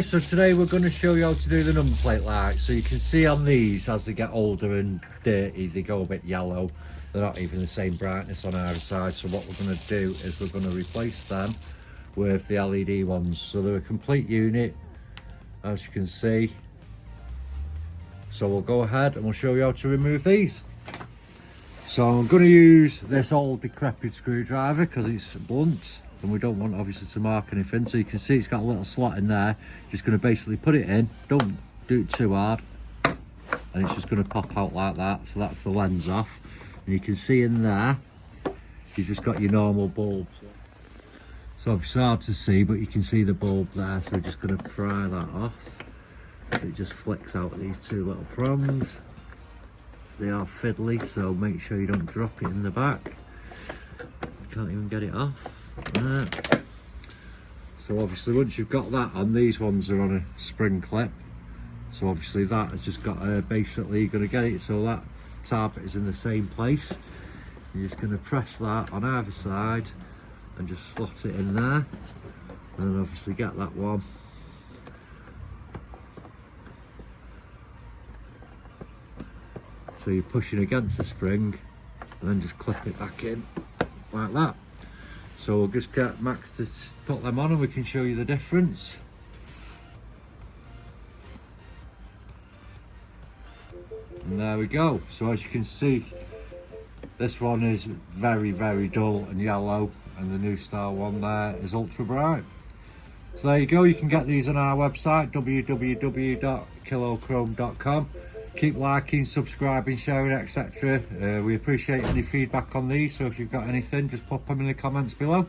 Right, so today we're going to show you how to do the number plate lights. So you can see on these, as they get older and dirty, they go a bit yellow. They're not even the same brightness on either side. So what we're going to do is we're going to replace them with the LED ones. So they're a complete unit, as you can see. So we'll go ahead and we'll show you how to remove these. So I'm going to use this old decrepit screwdriver because it's blunt and we don't want obviously to mark anything. So you can see it's got a little slot in there. Just going to basically put it in, don't do it too hard, and it's just going to pop out like that. So that's the lens off, and you can see in there you've just got your normal bulb. So it's hard to see, but you can see the bulb there. So we're just going to pry that off. So it just flicks out these two little prongs. They are fiddly, so make sure you don't drop it in the back. You can't even get it off. There. So obviously once you've got that on, these ones are on a spring clip. So obviously that has just got basically you're going to get it so that tab is in the same place. You're just going to press that on either side and just slot it in there. And then obviously get that one. So you're pushing against the spring and then just clip it back in like that. So we'll just get Max to put them on and we can show you the difference. And there we go. So as you can see, this one is very, very dull and yellow, and the new style one there is ultra bright. So there you go, you can get these on our website, www.KillAllChrome.com. Keep liking, subscribing, sharing, etc. We appreciate any feedback on these, so if you've got anything, just pop them in the comments below.